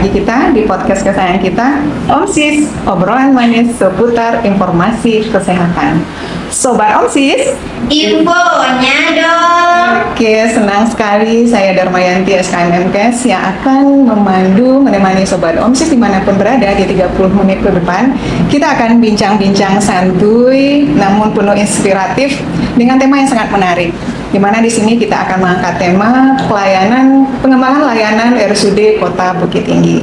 lagi kita di podcast kesayangan kita, OMSIS, obrolan manis seputar informasi kesehatan. Sobat OMSIS, infonya dong. Oke, senang sekali saya Darmayanti SKM MKes yang akan menemani Sobat OMSIS dimanapun berada di 30 menit ke depan. Kita akan bincang-bincang santuy namun penuh inspiratif dengan tema yang sangat menarik. Di mana di sini kita akan mengangkat tema pengembangan layanan RSUD Kota Bukit Tinggi.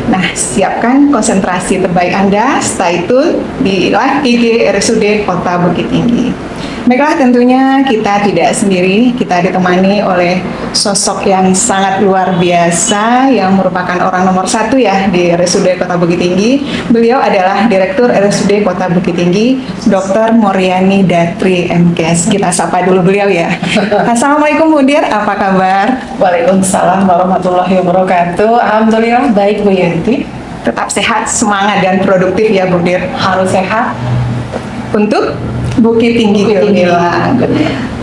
Nah, siapkan konsentrasi terbaik Anda, stay tune di live IG RSUD Kota Bukit Tinggi. Baiklah, tentunya kita tidak sendiri, kita ditemani oleh sosok yang sangat luar biasa yang merupakan orang nomor 1 ya di RSUD Kota Bukit Tinggi. Beliau adalah Direktur RSUD Kota Bukit Tinggi, Dr. Moryani Datri MKes. Kita sapa dulu beliau ya. Assalamualaikum Bu Dir, apa kabar? Waalaikumsalam warahmatullahi wabarakatuh. Alhamdulillah baik Bu Yanti. Tetap sehat, semangat dan produktif ya Bu Dir. Harus sehat. Untuk Bukit Tinggi bilang.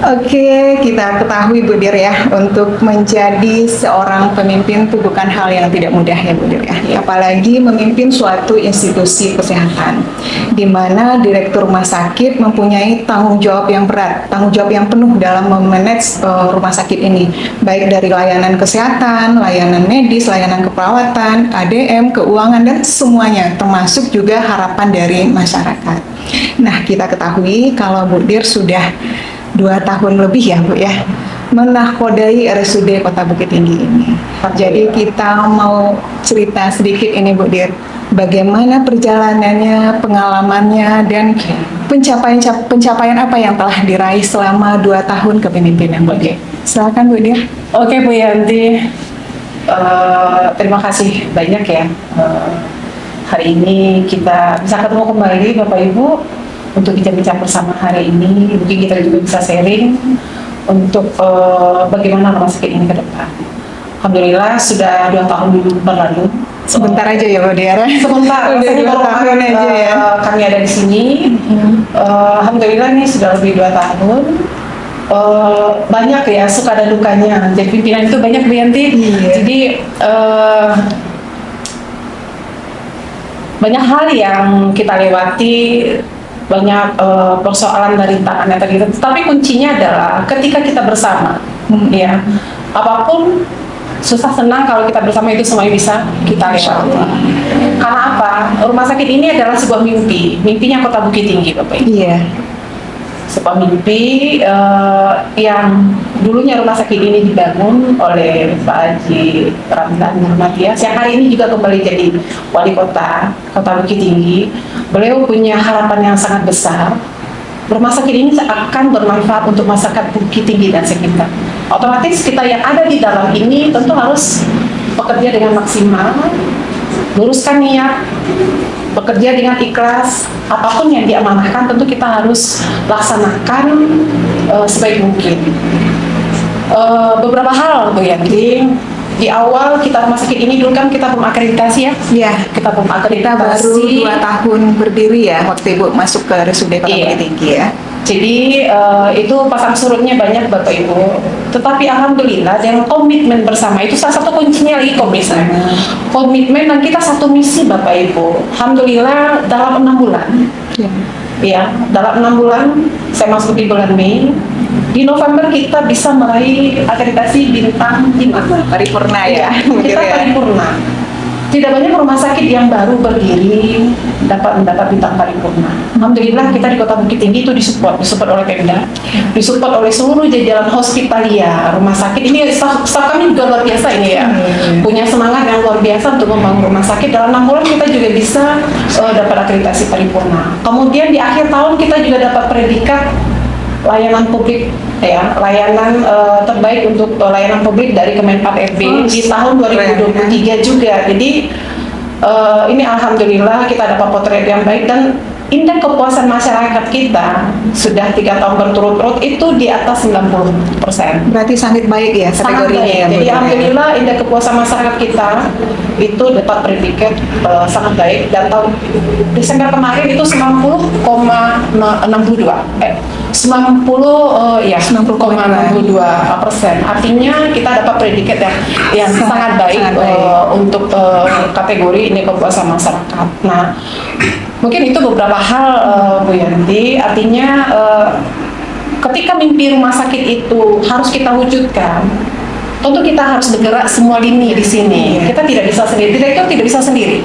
Oke, kita ketahui Bu Dir ya, untuk menjadi seorang pemimpin itu bukan hal yang tidak mudah ya Bu Dir ya. Apalagi memimpin suatu institusi kesehatan, di mana direktur rumah sakit mempunyai tanggung jawab yang berat, tanggung jawab yang penuh dalam memanage rumah sakit ini, baik dari layanan kesehatan, layanan medis, layanan keperawatan, ADM, keuangan dan semuanya, termasuk juga harapan dari masyarakat. Nah, kita ketahui kalau Bu Dir sudah 2 tahun lebih ya Bu ya menahkodai RSUD Kota Bukit Tinggi ini. Jadi kita mau cerita sedikit ini Bu Dir, bagaimana perjalanannya, pengalamannya, dan pencapaian apa yang telah diraih selama 2 tahun kepemimpinan Bu Dir. Silakan Bu Dir. Oke Bu Yanti, terima kasih banyak ya. Hari ini kita bisa ketemu kembali Bapak Ibu untuk bincang-bincang bersama hari ini. Mungkin kita juga bisa sharing untuk bagaimana rumah sakit ini ke depan. Alhamdulillah sudah 2 tahun berlalu. Sebentar aja ya Bu Dir. Sebentar, udah 2 tahun aja ya. Kami ada di sini. Alhamdulillah ini sudah lebih 2 tahun. Banyak ya suka dan dukanya. Jadi pimpinan itu banyak Bu Yanti. Iya. Jadi banyak hal yang kita lewati, banyak persoalan dari tangannya tadi. Tapi kuncinya adalah ketika kita bersama, ya apapun susah senang kalau kita bersama itu semuanya bisa kita lewati. Karena apa? Rumah sakit ini adalah sebuah mimpi, mimpinya Kota Bukit Tinggi, Bapak Ibu. Iya. Sebuah mimpi yang dulunya rumah sakit ini dibangun oleh Pak Haji Ramdan Nurmatias yang hari ini juga kembali jadi wali kota Bukit Tinggi. Beliau punya harapan yang sangat besar. Rumah sakit ini akan bermanfaat untuk masyarakat Bukit Tinggi dan sekitar. Otomatis kita yang ada di dalam ini tentu harus bekerja dengan maksimal, luruskan niat, bekerja dengan ikhlas. Apapun yang diamanahkan tentu kita harus laksanakan sebaik mungkin. Beberapa hal Bu Yanti, di awal kita rumah sakit ini dulu kan kita belum akreditasi ya. Iya, Kita belum kita akreditasi. baru 2 tahun berdiri ya waktu Ibu masuk ke RSUD Kota Iya. Bukit Tinggi ya. Jadi itu pasang surutnya banyak Bapak Ibu. Tetapi alhamdulillah dengan komitmen bersama itu salah satu kuncinya lagi komitmen. Komitmen dan kita satu misi Bapak Ibu. Alhamdulillah dalam 6 bulan. Ya. Ya, dalam 6 bulan saya masuk di bulan Mei. Di November kita bisa meraih akreditasi bintang 5. Paripurna ya. Kita paripurna. Tidak banyak rumah sakit yang baru berdiri dapat mendapat bintang paripurna. Alhamdulillah kita di Kota Bukit Tinggi itu disupport oleh Pemda, disupport oleh seluruh jajaran hospitalia rumah sakit. Ini staf kami juga luar biasa ini ya, punya semangat yang luar biasa untuk membangun rumah sakit. Dalam 6 bulan kita juga bisa dapat akreditasi paripurna. Kemudian di akhir tahun kita juga dapat predikat layanan publik ya, layanan terbaik untuk layanan publik dari Kemenpan RB di tahun 2023 juga. Jadi ini alhamdulillah kita dapat potret yang baik dan indeks kepuasan masyarakat kita sudah 3 tahun berturut-turut itu di atas 90%. Berarti sangat baik ya kategorinya ya. Jadi alhamdulillah indeks kepuasan masyarakat kita itu dapat predikat sangat baik dan tahun Desember kemarin itu 90,62. 90,62%. Artinya kita dapat predikat yang sangat baik, untuk kategori ini kepuasan masyarakat. Nah, mungkin itu beberapa hal, Bu Yanti. Artinya ketika mimpi rumah sakit itu harus kita wujudkan, tentu kita harus bergerak semua lini di sini. Kita tidak bisa sendiri, direktur tidak bisa sendiri.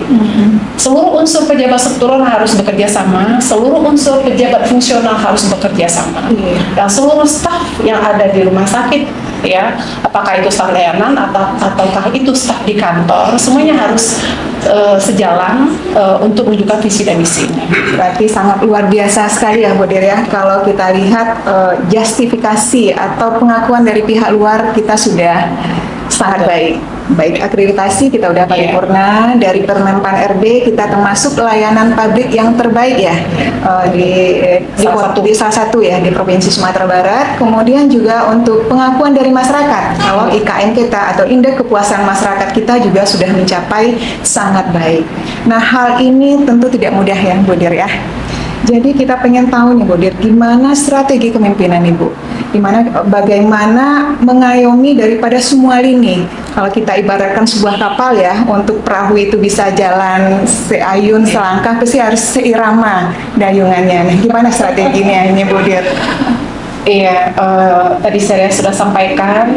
Seluruh unsur pejabat struktural harus bekerja sama, seluruh unsur pejabat fungsional harus bekerja sama, dan seluruh staf yang ada di rumah sakit, ya, apakah itu staf layanan ataukah itu staf di kantor, semuanya harus sejalan untuk menunjukkan visi dan misi ini. Berarti sangat luar biasa sekali ya Bu Dir ya, kalau kita lihat justifikasi atau pengakuan dari pihak luar kita sudah sangat baik. Baik akreditasi kita udah paripurna, dari Permenpan RB kita termasuk layanan publik yang terbaik ya, di salah satu ya di Provinsi Sumatera Barat. Kemudian juga untuk pengakuan dari masyarakat, kalau IKM kita atau indeks kepuasan masyarakat kita juga sudah mencapai sangat baik. Nah, hal ini tentu tidak mudah ya Bu Dir ya. Jadi kita pengen tahu nih Bu Dir, gimana strategi kepemimpinan Ibu? Bagaimana mengayomi daripada semua lini. Kalau kita ibaratkan sebuah kapal ya, untuk perahu itu bisa jalan seayun selangkah, pasti harus seirama dayungannya. Nah, gimana strateginya ini Bu Dir? Iya, tadi saya sudah sampaikan,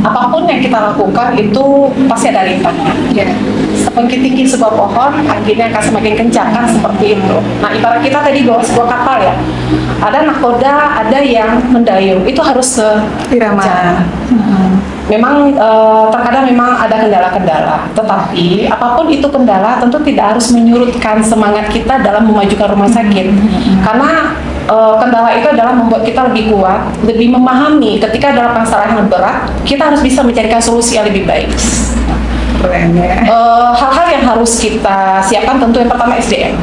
apapun yang kita lakukan itu pasti ada rintangan. Ya. Semakin tinggi sebuah pohon, anginnya akan semakin kencang, kan seperti itu. Nah, ibarat kita tadi bawa sebuah kapal ya, ada nakoda, ada yang mendayung, itu harus seirama. Memang terkadang memang ada kendala-kendala, tetapi apapun itu kendala tentu tidak harus menyurutkan semangat kita dalam memajukan rumah sakit, karena kendala itu adalah membuat kita lebih kuat, lebih memahami ketika dalam masalah yang berat, kita harus bisa mencarikan solusi yang lebih baik. Hal-hal yang harus kita siapkan tentu yang pertama SDM.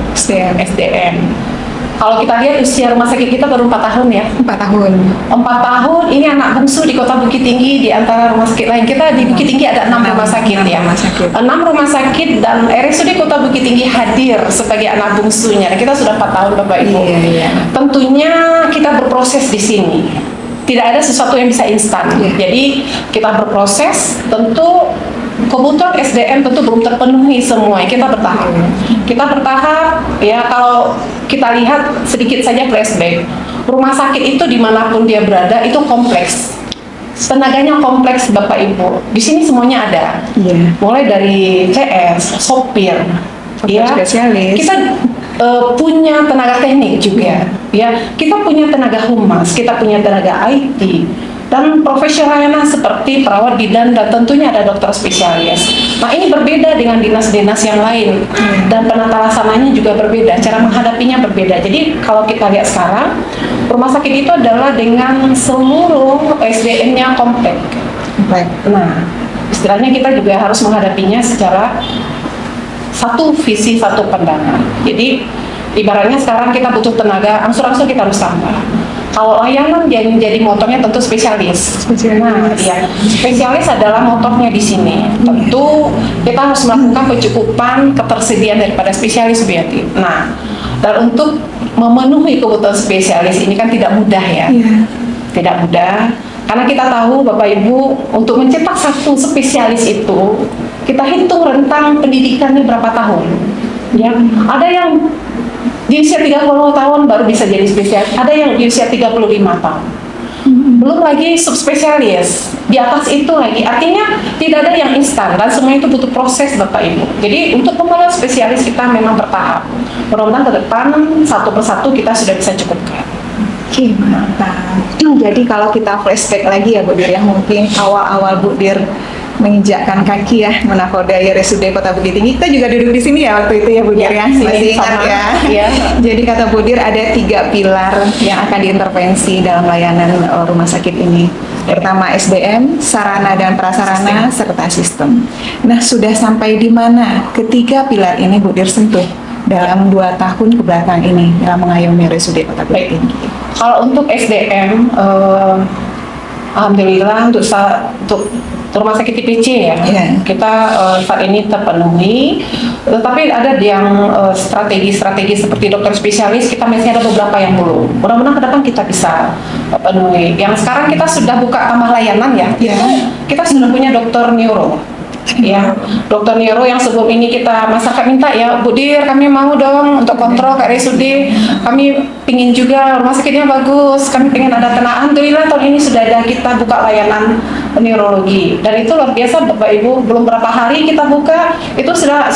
Kalau kita lihat usia rumah sakit kita baru 4 tahun ya. 4 tahun. 4 tahun, ini anak bungsu di Kota Bukit Tinggi, di antara rumah sakit lain. Kita di Bukit Tinggi ada 6 rumah sakit ya. 6 rumah sakit dan RSUD Kota Bukit Tinggi hadir sebagai anak bungsunya. Kita sudah 4 tahun Bapak Ibu. Tentunya kita berproses di sini. Tidak ada sesuatu yang bisa instan. Jadi kita berproses, tentu kebutuhan SDM tentu belum terpenuhi semua. Kita bertahap ya. Kalau kita lihat sedikit saja flashback, rumah sakit itu dimanapun dia berada itu kompleks, tenaganya kompleks Bapak Ibu. Di sini semuanya ada, mulai dari CS, sopir, ya, spesialis. Kita punya tenaga teknik juga, ya. Kita punya tenaga humas, kita punya tenaga IT, dan profesional layanan seperti perawat bidan, dan tentunya ada dokter spesialis. Nah, ini berbeda dengan dinas-dinas yang lain, dan penata laksananya juga berbeda, cara menghadapinya berbeda. Jadi kalau kita lihat sekarang, rumah sakit itu adalah dengan seluruh SDM-nya komplek. Nah, istilahnya kita juga harus menghadapinya secara satu visi, satu pandangan. Jadi ibaratnya sekarang kita butuh tenaga, angsur-angsur kita harus tambah. Kalau layanan yang menjadi motornya tentu spesialis. Nah, ya, spesialis adalah motornya di sini. Tentu kita harus melakukan pencukupan ketersediaan daripada spesialis biati. Nah, dan untuk memenuhi kebutuhan spesialis ini kan tidak mudah ya. Tidak mudah. Karena kita tahu Bapak Ibu, untuk mencetak satu spesialis itu kita hitung rentang pendidikannya berapa tahun. Ya, ada yang di usia 30 tahun baru bisa jadi spesialis, ada yang di usia 35 tahun. Belum lagi subspesialis, di atas itu lagi. Artinya tidak ada yang instan, dan semua itu butuh proses Bapak Ibu. Jadi untuk pemilihan spesialis kita memang bertahap. Mudah-mudahan ke depan satu persatu kita sudah bisa cukupkan. Oke, mantap. Jadi kalau kita flashback lagi ya Bu Dir ya, mungkin awal-awal Bu Dir menginjakkan kaki ya menakodai RSUD Kota Bukit Tinggi, kita juga duduk di sini ya waktu itu ya Bu Dir ya, masih ingat ya. Jadi kata Bu Dir ada 3 pilar yang akan diintervensi dalam layanan rumah sakit ini. Pertama SDM, sarana dan prasarana, serta sistem. Nah, sudah sampai di mana ketiga pilar ini Bu Dir sentuh dalam 2 tahun kebelakang ini dalam mengayomi RSUD Kota Bukit Tinggi? Kalau untuk SDM, alhamdulillah untuk rumah sakit TPC ya. Iya. Kita saat ini terpenuhi, tetapi ada yang strategi-strategi seperti dokter spesialis kita masih ada beberapa yang belum. Mudah-mudahan ke depan kita bisa penuhi. Yang sekarang kita sudah buka tambah layanan ya. Iya. Kita sudah punya dokter neuro. Ya, dokter neuro yang sebelum ini kita masyarakat minta ya, Bu Dir, kami mau dong untuk kontrol ke RSUD, kami pingin juga rumah sakitnya bagus, kami pengen ada tenaga. Alhamdulillah tahun ini sudah ada kita buka layanan neurologi, dan itu luar biasa Bapak Ibu. Belum berapa hari kita buka, itu sudah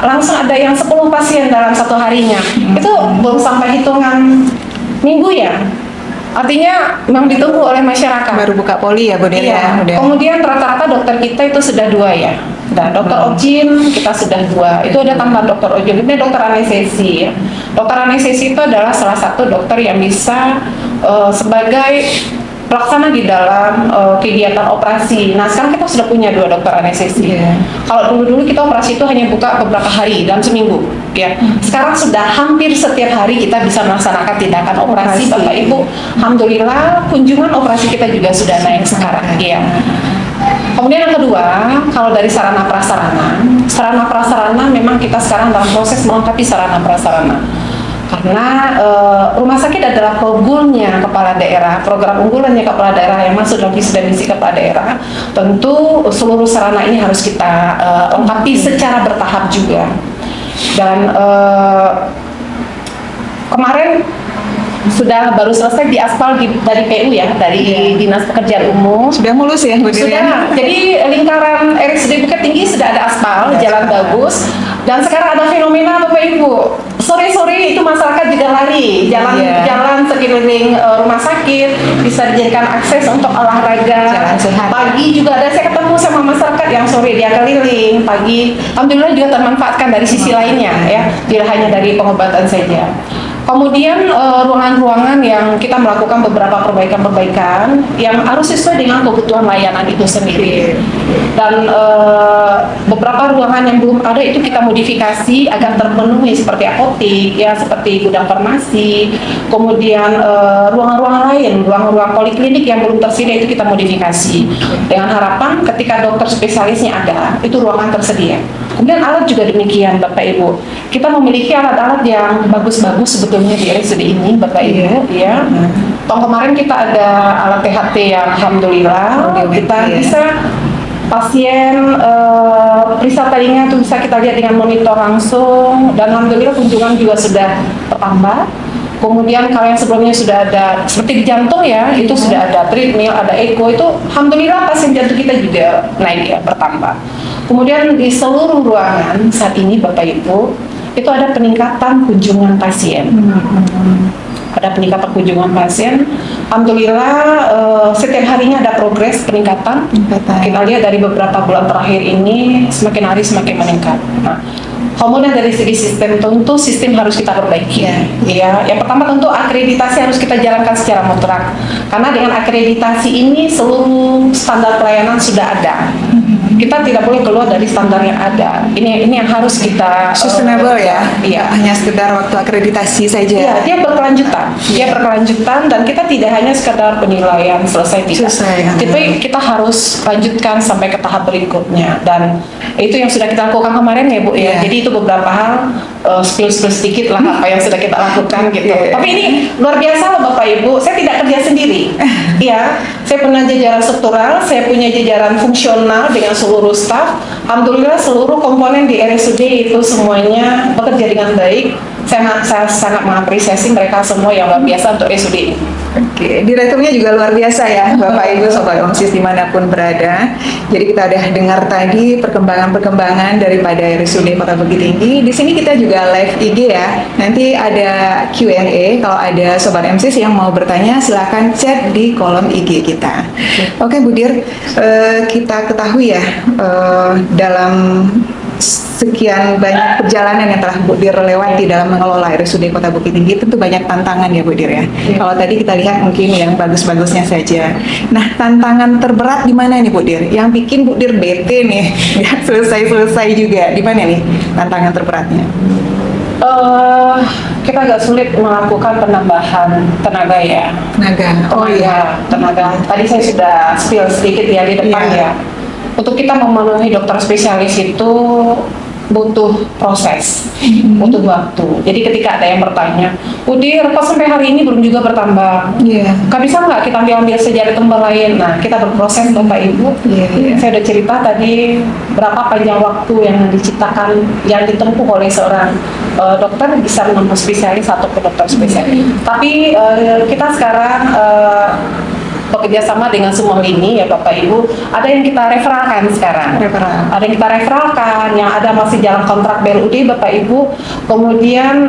langsung ada yang 10 pasien dalam satu harinya. Itu belum sampai hitungan minggu ya. Artinya memang ditunggu oleh masyarakat. Baru buka poli ya Bu Dir ya. Iya. Udah. Kemudian rata-rata dokter kita itu sudah 2 ya. Dan dokter Ojin kita sudah 2. Itu ada tambah dokter Ojin. Ini dokter anestesi. Ya. Dokter anestesi itu adalah salah satu dokter yang bisa sebagai pelaksana di dalam kegiatan operasi. Nah sekarang kita sudah punya 2 dokter anestesi. Iya. Kalau dulu kita operasi itu hanya buka beberapa hari dalam seminggu. Ya. Sekarang sudah hampir setiap hari kita bisa melaksanakan tindakan operasi. Bapak Ibu, alhamdulillah kunjungan operasi kita juga sudah naik sekarang. Ya. Kemudian yang kedua, kalau dari sarana prasarana memang kita sekarang dalam proses melengkapi sarana prasarana. Karena rumah sakit adalah probulnya kepala daerah, program unggulannya kepala daerah yang masuk dalam visi dan misi kepala daerah. Tentu seluruh sarana ini harus kita lengkapi secara bertahap juga. Dan kemarin sudah baru selesai di aspal dari PU ya, dari Dinas Pekerjaan Umum. Sudah mulus ya Bu Dir ya? Sudah, jadi lingkaran RSUD Bukit Tinggi sudah ada aspal, jalan bagus. Dan sekarang ada fenomena Bapak Ibu, sore-sore itu masyarakat juga lari, jalan sekeliling rumah sakit, bisa dijadikan akses untuk olahraga. Jalan sehat. Pagi juga ada, saya ketemu sama masyarakat yang sore dia keliling, pagi. Alhamdulillah juga termanfaatkan dari sisi lainnya ya, tidak hanya dari pengobatan saja. Kemudian ruangan-ruangan yang kita melakukan beberapa perbaikan-perbaikan yang harus sesuai dengan kebutuhan layanan itu sendiri. Dan beberapa ruangan yang belum ada itu kita modifikasi agar terpenuhi seperti apotik, ya seperti gudang farmasi. Kemudian ruangan-ruangan lain, ruang-ruang poliklinik yang belum tersedia itu kita modifikasi. Dengan harapan ketika dokter spesialisnya ada, itu ruangan tersedia. Kemudian alat juga demikian Bapak Ibu. Kita memiliki alat-alat yang bagus-bagus sebetulnya di RSUD ini Bapak Ibu ya. Tahun kemarin kita ada alat THT yang alhamdulillah kita bisa pasien periksa telinga itu bisa kita lihat dengan monitor langsung, dan alhamdulillah kunjungan juga sudah bertambah. Kemudian kalau yang sebelumnya sudah ada seperti di jantung ya, itu sudah ada treadmill, ada echo, itu alhamdulillah pasien jantung kita juga naik ya, bertambah. Kemudian di seluruh ruangan saat ini Bapak Ibu itu ada peningkatan kunjungan pasien. Ada peningkatan kunjungan pasien. Alhamdulillah setiap harinya ada progres peningkatan. Kita lihat dari beberapa bulan terakhir ini semakin hari semakin meningkat. Nah, kemudian dari segi sistem, tentu sistem harus kita perbaiki. Ya, yang pertama tentu akreditasi harus kita jalankan secara mutlak. Karena dengan akreditasi ini seluruh standar pelayanan sudah ada. Kita tidak boleh keluar dari standar yang ada. Ini yang harus kita sustainable ya. Iya. Hanya sekedar waktu akreditasi saja. Iya, dia berkelanjutan. Dia berkelanjutan, dan kita tidak hanya sekedar penilaian selesai tidak. Tapi kita harus lanjutkan sampai ke tahap berikutnya, dan itu yang sudah kita lakukan kemarin ya Bu ya. Jadi itu beberapa hal spill sedikit lah apa yang sudah kita lakukan gitu. Tapi ini luar biasa loh Bapak Ibu. Saya tidak kerja sendiri. Iya, saya punya jajaran struktural, saya punya jajaran fungsional dengan seluruh staf. Alhamdulillah seluruh komponen di RSUD itu semuanya bekerja dengan baik. Saya sangat mengapresiasi mereka semua yang luar biasa untuk RSUD ini. Oke, direkturnya juga luar biasa ya Bapak Ibu Sobat OMSIS dimanapun berada. Jadi kita udah dengar tadi perkembangan-perkembangan daripada RSUD Kota Bukit Tinggi. Di sini kita juga live IG ya. Nanti ada Q&A, kalau ada Sobat OMSIS yang mau bertanya silahkan chat di kolom IG kita. Oke Bu Dir, kita ketahui ya dalam sekian banyak perjalanan yang telah Bu Dir lewati dalam mengelola RSUD Kota Bukit Tinggi, tentu banyak tantangan ya Bu Dir ya. Kalau tadi kita lihat mungkin yang bagus-bagusnya saja. Nah, tantangan terberat di mana nih Bu Dir? Yang bikin Bu Dir bete nih, nggak selesai-selesai juga. Di mana nih tantangan terberatnya? Kita agak sulit melakukan penambahan tenaga ya. Tenaga. Oh iya, tenaga. Tadi saya sudah spill sedikit ya di depan ya. untuk kita memenuhi dokter spesialis itu butuh proses, butuh waktu. Jadi ketika ada yang bertanya, Udir, kok sampai hari ini belum juga bertambah? Iya. Kak, bisa nggak kita ambil sejarah kembar lain? Nah, kita berproses Bapak Ibu. Iya. Saya udah cerita tadi berapa panjang waktu yang diciptakan, yang ditempuh oleh seorang dokter bisa menempuh spesialis atau ke dokter spesialis. Tapi kita sekarang bekerja sama dengan semua lini ya Bapak Ibu. Ada yang kita referalkan sekarang. Ada yang kita referalkan, yang ada masih jalan kontrak BLUD Bapak Ibu. Kemudian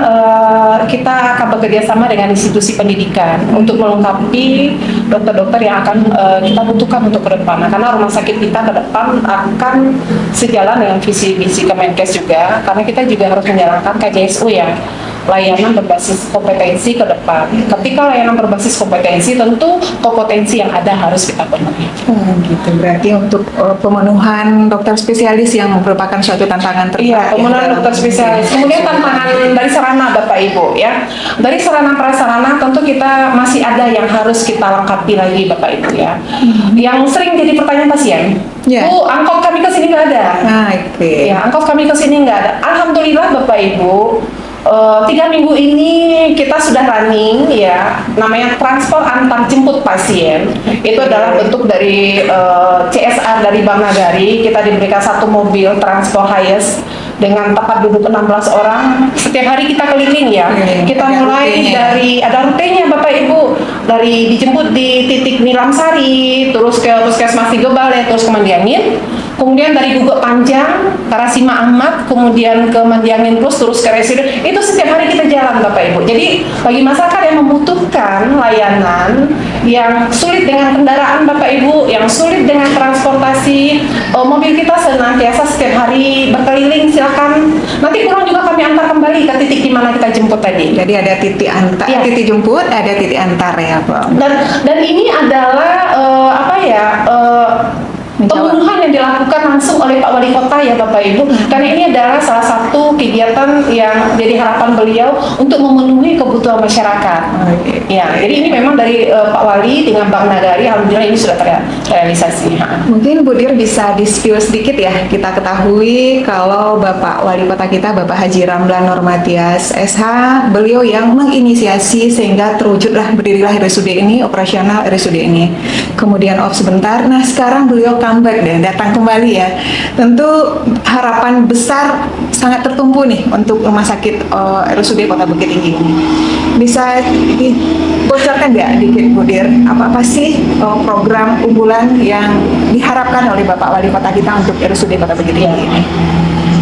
kita akan bekerja sama dengan institusi pendidikan untuk melengkapi dokter-dokter yang akan kita butuhkan untuk ke depan. Nah, karena rumah sakit kita ke depan akan sejalan dengan visi misi Kemenkes juga, karena kita juga harus menjalankan KJSU ya, layanan berbasis kompetensi ke depan. Ketika layanan berbasis kompetensi, tentu kompetensi yang ada harus kita penuhi. Gitu. Berarti untuk pemenuhan dokter spesialis yang merupakan suatu tantangan terberat. Iya, pemenuhan dokter spesialis. Kemudian tantangan dari sarana Bapak Ibu ya. Dari sarana prasarana tentu kita masih ada yang harus kita lengkapi lagi Bapak Ibu ya. Yang sering jadi pertanyaan pasien, Ya. Bu, angkot kami ke sini nggak ada. Nah, oke. Ya, angkot kami ke sini nggak ada. Alhamdulillah Bapak Ibu. 3 minggu ini kita sudah running ya, namanya transport antar jemput pasien. Itu adalah bentuk dari CSR dari Bank Nagari. Kita diberikan 1 mobil transport highest dengan tempat duduk 16 orang. Setiap hari kita keliling ya. Kita ada mulai rutenya. dari ada rutenya Bapak Ibu, dari dijemput di titik Nilamsari, terus ke Puskesmas Tigobale, terus ke Mandiangin. Kemudian dari Guguk Panjang, Karasima Ahmad, kemudian ke Mandiangin terus ke Residen. Itu setiap hari kita jalan Bapak Ibu. Jadi bagi masyarakat yang membutuhkan layanan, yang sulit dengan kendaraan Bapak Ibu, yang sulit dengan transportasi, mobil kita senantiasa setiap hari berkeliling, silakan. Nanti pulang juga kami antar kembali ke titik di mana kita jemput tadi. Jadi ada titik antar, Iya. titik jemput, ada titik antar ya, Pak. Dan ini adalah pemenuhan yang dilakukan langsung oleh Pak Wali Kota ya Bapak Ibu, karena ini adalah salah satu kegiatan yang jadi harapan beliau untuk memenuhi kebutuhan masyarakat. Ya, jadi ini memang dari Pak Wali dengan Bank Nagari, alhamdulillah ini sudah terrealisasi. Mungkin Bu Dir bisa di-spill sedikit ya. Kita ketahui kalau Bapak Wali Kota kita, Bapak Haji Ramlan Nurmatias SH, beliau yang menginisiasi sehingga terwujudlah berdirilah RSUD ini, operasional RSUD ini. Kemudian off sebentar, nah sekarang beliau comeback dan datang kembali ya. Tentu harapan besar sangat tertumpu nih untuk rumah sakit RSUD Kota Bukit Tinggi ini. Bisa dibocorkan nggak dikit Bu Dir, apa sih program unggulan yang diharapkan oleh Bapak Wali Kota kita untuk RSUD Kota Bukit Tinggi ini?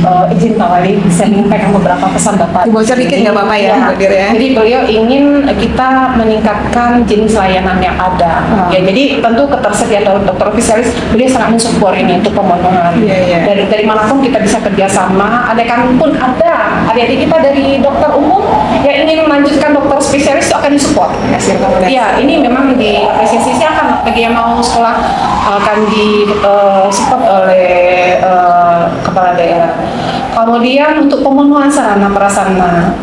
Izin Pak Wali, saya menyampaikan beberapa pesan Bapak. Dibocor dikit nggak Bapak ya, Bu Dir ya? Jadi beliau ingin kita meningkatkan jenis layanan yang ada. Ya, jadi tentu ketersediaan dokter spesialis, beliau sangat mensupport ini untuk pemenuhan. Iya. Dari manapun kita bisa kerjasama. Andaikan pun ada adik-adik kita dari dokter umum yang ingin melanjutkan dokter spesialis, itu akan disupport. Iya, ini memang di apresiasi akan bagi yang mau sekolah akan disupport oleh kepala daerah. Kemudian untuk pemenuhan sarana prasarana,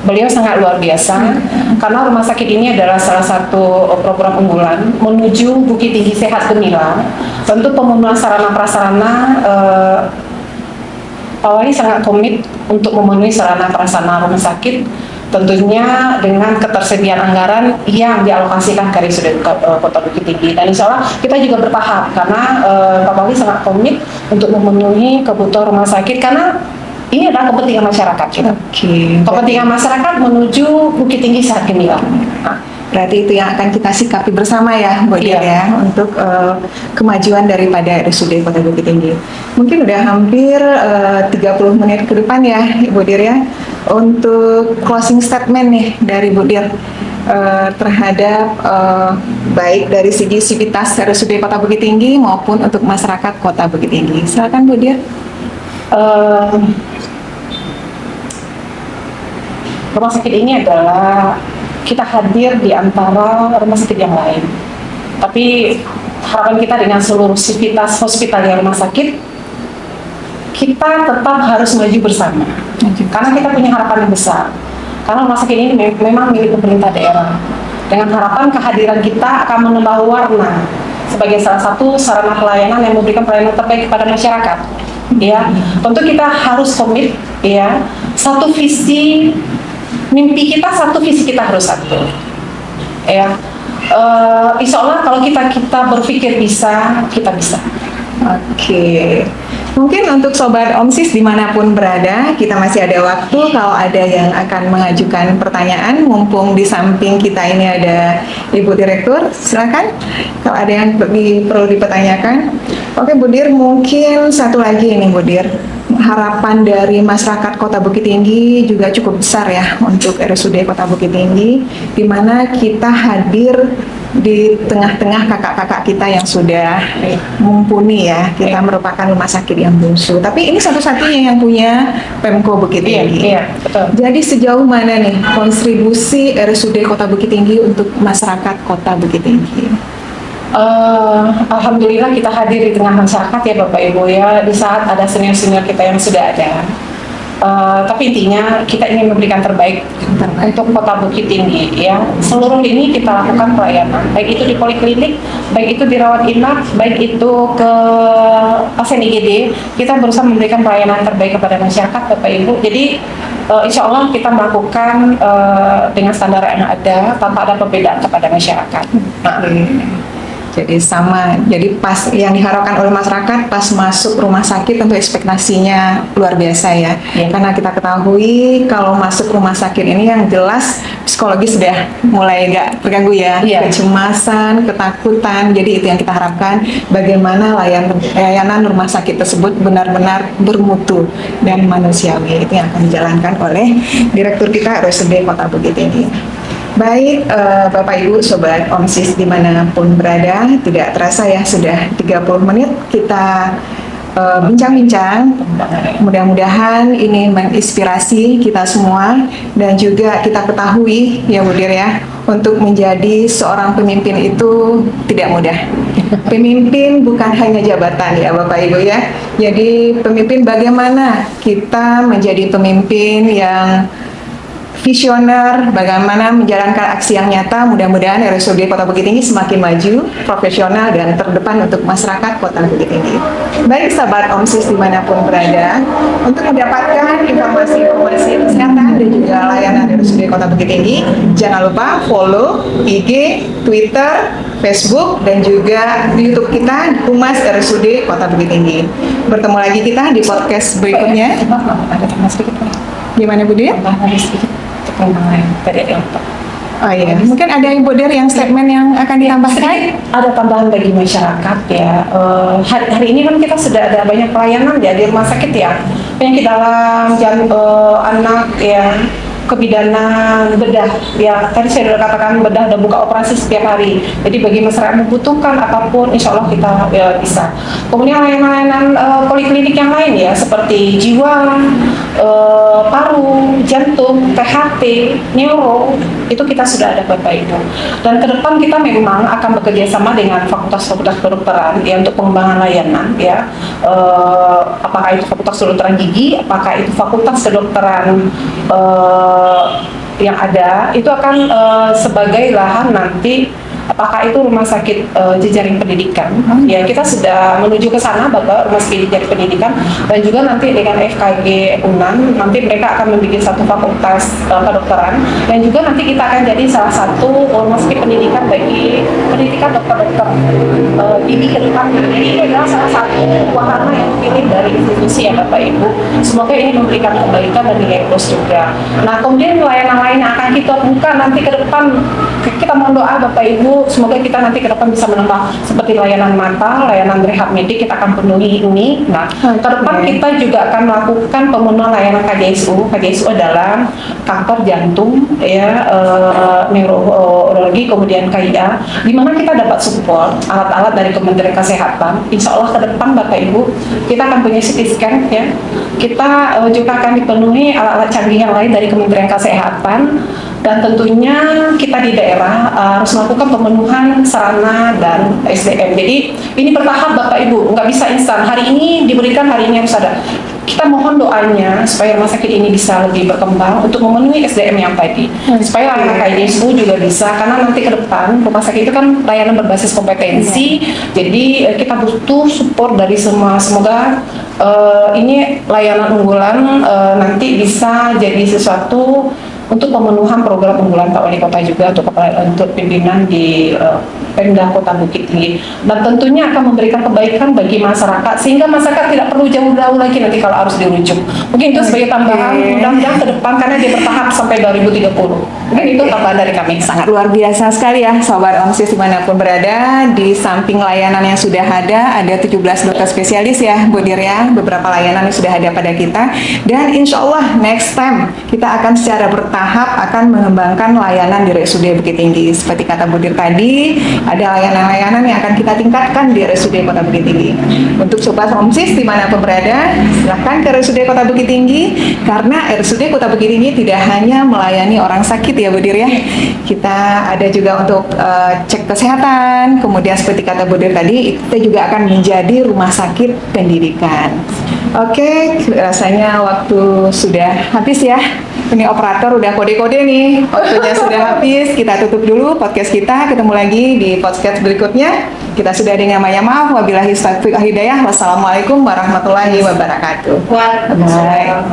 beliau sangat luar biasa karena rumah sakit ini adalah salah satu program unggulan menuju Bukit Tinggi Sehat Gemilang. Tentu pemenuhan sarana prasarana, Pak Wali sangat komit untuk memenuhi sarana prasarana rumah sakit, tentunya dengan ketersediaan anggaran yang dialokasikan ke RSUD Kota Bukit Tinggi. Dan insya Allah kita juga bertahap karena Pak Wali sangat komit untuk memenuhi kebutuhan rumah sakit karena ini adalah kepentingan masyarakat kita. Kepentingan masyarakat menuju Bukit Tinggi Sehat Gemilang. Berarti itu yang akan kita sikapi bersama ya, Bu Dir ya, untuk kemajuan daripada RSUD Kota Bukit Tinggi. Mungkin udah hampir 30 menit ke depan ya, Bu Dir ya, untuk closing statement nih dari Bu Dir terhadap baik dari segi sivitas RSUD Kota Bukit Tinggi maupun untuk masyarakat Kota Bukit Tinggi. Silakan Bu Dir. Rumah sakit ini adalah kita hadir di antara rumah sakit yang lain. Tapi harapan kita dengan seluruh sivitas hospital di rumah sakit, kita tetap harus maju bersama. Karena kita punya harapan yang besar. Karena rumah sakit ini memang milik pemerintah daerah. Dengan harapan kehadiran kita akan menambah warna sebagai salah satu sarana pelayanan yang memberikan pelayanan terbaik kepada masyarakat. Ya, tentu kita harus komit, ya, satu visi, mimpi kita satu, visi kita harus satu. Ya, insya Allah kalau kita berpikir bisa, kita bisa. Oke, mungkin untuk Sobat OMSIS dimanapun berada, kita masih ada waktu kalau ada yang akan mengajukan pertanyaan, mumpung di samping kita ini ada Ibu Direktur, silakan kalau ada yang perlu dipertanyakan. Oke Bu Dir, mungkin satu lagi ini Bu Dir, harapan dari masyarakat Kota Bukit Tinggi juga cukup besar ya untuk RSUD Kota Bukit Tinggi, di mana kita hadir di tengah-tengah kakak-kakak kita yang sudah mumpuni ya. Kita merupakan rumah sakit yang bungsu, tapi ini satu-satunya yang punya Pemko Bukit Tinggi. Iya, betul. Jadi sejauh mana nih kontribusi RSUD Kota Bukit Tinggi untuk masyarakat Kota Bukit Tinggi? Alhamdulillah kita hadir di tengah masyarakat ya Bapak Ibu ya, di saat ada senior-senior kita yang sudah ada. Tapi intinya kita ingin memberikan terbaik untuk Kota Bukit Tinggi ya. Seluruh lini kita lakukan pelayanan, baik itu di poliklinik, baik itu di rawat inap, baik itu ke pasien IGD. Kita berusaha memberikan pelayanan terbaik kepada masyarakat Bapak Ibu. Jadi insya Allah kita melakukan dengan standar yang ada tanpa ada perbedaan kepada masyarakat. Nah, jadi sama, jadi pas yang diharapkan oleh masyarakat pas masuk rumah sakit tentu ekspektasinya luar biasa ya. Karena kita ketahui kalau masuk rumah sakit ini yang jelas psikologi sudah mulai nggak terganggu ya, kecemasan, ketakutan. Jadi itu yang kita harapkan, bagaimana layanan rumah sakit tersebut benar-benar bermutu dan manusiawi. Itu yang akan dijalankan oleh Direktur kita RSUD Kota Bukit Tinggi. Baik, Bapak Ibu, Sobat OMSIS dimanapun berada, tidak terasa ya sudah 30 menit kita bincang-bincang. Mudah-mudahan ini menginspirasi kita semua dan juga kita ketahui ya Bu Dir ya, untuk menjadi seorang pemimpin itu tidak mudah. Pemimpin bukan hanya jabatan ya Bapak Ibu ya. Jadi pemimpin bagaimana kita menjadi pemimpin yang visioner, bagaimana menjalankan aksi yang nyata. Mudah-mudahan RSUD Kota Bukit Tinggi semakin maju, profesional, dan terdepan untuk masyarakat Kota Bukit Tinggi. Baik sahabat OMSIS dimanapun berada, untuk mendapatkan informasi-informasi kesehatan dan juga layanan RSUD Kota Bukit Tinggi, jangan lupa follow IG, Twitter, Facebook, dan juga di YouTube kita Humas RSUD Kota Bukit Tinggi. Bertemu lagi kita di podcast berikutnya. Ada tambah sedikit Pak. Gimana Bu Dir? Tambah sedikit. Oh iya, mungkin ada Ibu Dir yang statement yang akan ditambahkan? Ada tambahan bagi masyarakat ya. Hari ini kan kita sudah ada banyak pelayanan ya di rumah sakit ya. Penyakit dalam, anak ya, kebidanan, bedah ya. Tadi saya sudah katakan bedah dan buka operasi setiap hari. Jadi bagi masyarakat membutuhkan apapun, insya Allah kita ya, bisa. Kemudian layanan-layanan poliklinik yang lain ya, seperti jiwa, paru, jantung, THT, neuro, itu kita sudah ada Bapak Ibu. Dan ke depan kita memang akan bekerja sama dengan fakultas-fakultas kedokteran ya untuk pengembangan layanan ya. Apakah itu fakultas kedokteran gigi, apakah itu fakultas kedokteran yang ada, itu akan sebagai lahan nanti apakah itu rumah sakit jejaring pendidikan. Ya, kita sudah menuju ke sana Bapak, rumah sakit jejaring pendidikan, dan juga nanti dengan FKG UNAN nanti mereka akan membuat satu fakultas kedokteran, dan juga nanti kita akan jadi salah satu rumah sakit pendidikan bagi pendidikan dokter-dokter gigi ke depan. Jadi ini adalah salah satu wahana yang dipilih dari institusi ya Bapak Ibu. Semoga ini memberikan kebaikan dan nilai plus juga. Nah, kemudian layanan lain yang akan kita buka nanti ke depan, kita mohon doa Bapak Ibu, semoga kita nanti ke depan bisa menambah seperti layanan mata, layanan rehab medik, kita akan penuhi ini. Nah, ke depan kita juga akan melakukan pemenuhan layanan KJSU. KJSU adalah kanker jantung, ya, neurologi, kemudian KIA, di mana kita dapat support alat-alat dari Kementerian Kesehatan. Insya Allah ke depan Bapak Ibu, kita akan punya CT scan, ya. Kita juga akan dipenuhi alat-alat canggih yang lain dari Kementerian Kesehatan. Dan tentunya kita di daerah harus melakukan pemenuhan sarana dan SDM. Jadi ini bertahap Bapak Ibu, nggak bisa instan. Hari ini diberikan, hari ini harus ada. Kita mohon doanya supaya rumah sakit ini bisa lebih berkembang untuk memenuhi SDM yang tadi. Supaya anak IDSU juga bisa, karena nanti ke depan rumah sakit itu kan layanan berbasis kompetensi. Jadi kita butuh support dari semua. Semoga ini layanan unggulan nanti bisa jadi sesuatu untuk pemenuhan program unggulan Pak Wali Kota juga untuk pimpinan di Pemda Kota Bukit Tinggi, dan tentunya akan memberikan kebaikan bagi masyarakat sehingga masyarakat tidak perlu jauh-jauh lagi nanti kalau harus dirujuk. Mungkin itu sebagai tambahan, mudah-mudahan ke depan karena dia bertahap sampai 2030. Mungkin itu tambahan dari kami. Sangat luar biasa sekali ya Sobat OMSIS dimanapun berada. Di samping layanan yang sudah ada 17 dokter spesialis ya Bu Dir ya, beberapa layanan yang sudah ada pada kita, dan insya Allah next time kita akan secara bertahap akan mengembangkan layanan di RSUD Bukit Tinggi. Seperti kata Bu Dir tadi, ada layanan-layanan yang akan kita tingkatkan di RSUD Kota Bukit Tinggi. Untuk Sobat OMSIS dimanapun berada, silahkan ke RSUD Kota Bukit Tinggi, karena RSUD Kota Bukit Tinggi tidak hanya melayani orang sakit ya Bu Dir ya, kita ada juga untuk cek kesehatan, kemudian seperti kata Bu Dir tadi, kita juga akan menjadi rumah sakit pendidikan. Oke, rasanya waktu sudah habis ya. Ini operator udah kode-kode nih, waktunya sudah habis. Kita tutup dulu podcast kita, ketemu lagi di podcast berikutnya. Kita sudah dengan maaf, wabillahi taufiq wal hidayah. Wassalamualaikum warahmatullahi wabarakatuh. Waalaikumsalam.